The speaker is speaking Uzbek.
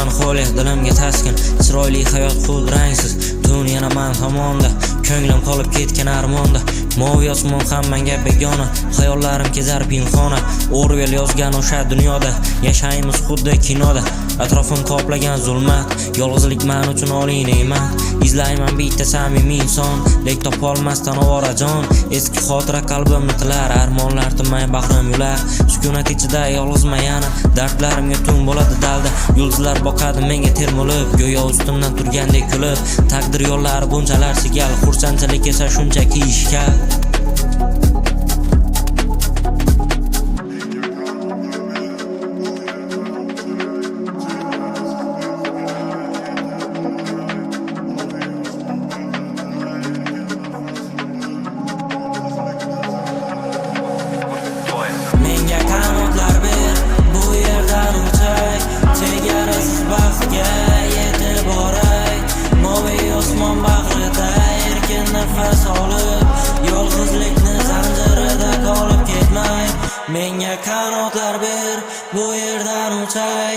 melanxoliya dilimga taskin, chiroyli hayot xud rangsiz, tun yana men tomonda, ko'nglim qolib ketgan armonda. Moviy osmon ham menga begona, xayollarim kezar pinhona. Orwell yozgan o'sha dunyoda yashaymiz xuddi kinoda. Atrofim qoplagan zulmat, yolg'izlik men uchun oliy ne'mat. Izlayman bitta samimiy inson, lek topolmasdan ovorajon. Eski xotira qalbimni tilar, armonlar tinmay bag'rim yular. Sukunat ichida yolg'izman yana, dardlarimga tun bo'ladi dalda. Yulduzlar boqadi menga termulib, go'yo ustimdan turgandek kulib. Taqdir yo'llari bunchalar sigal, xursandchilik esa shunchaki ishkal. Menga qanotlar ber, bu yerdan uchay, chegarasiz baxtga yetib boray. Moviy osmon bag'rida erkin nafas olib, yolg'izlikni zanjirida qolib ketmay. Menga qanotlar ber, bu yerdan uchay,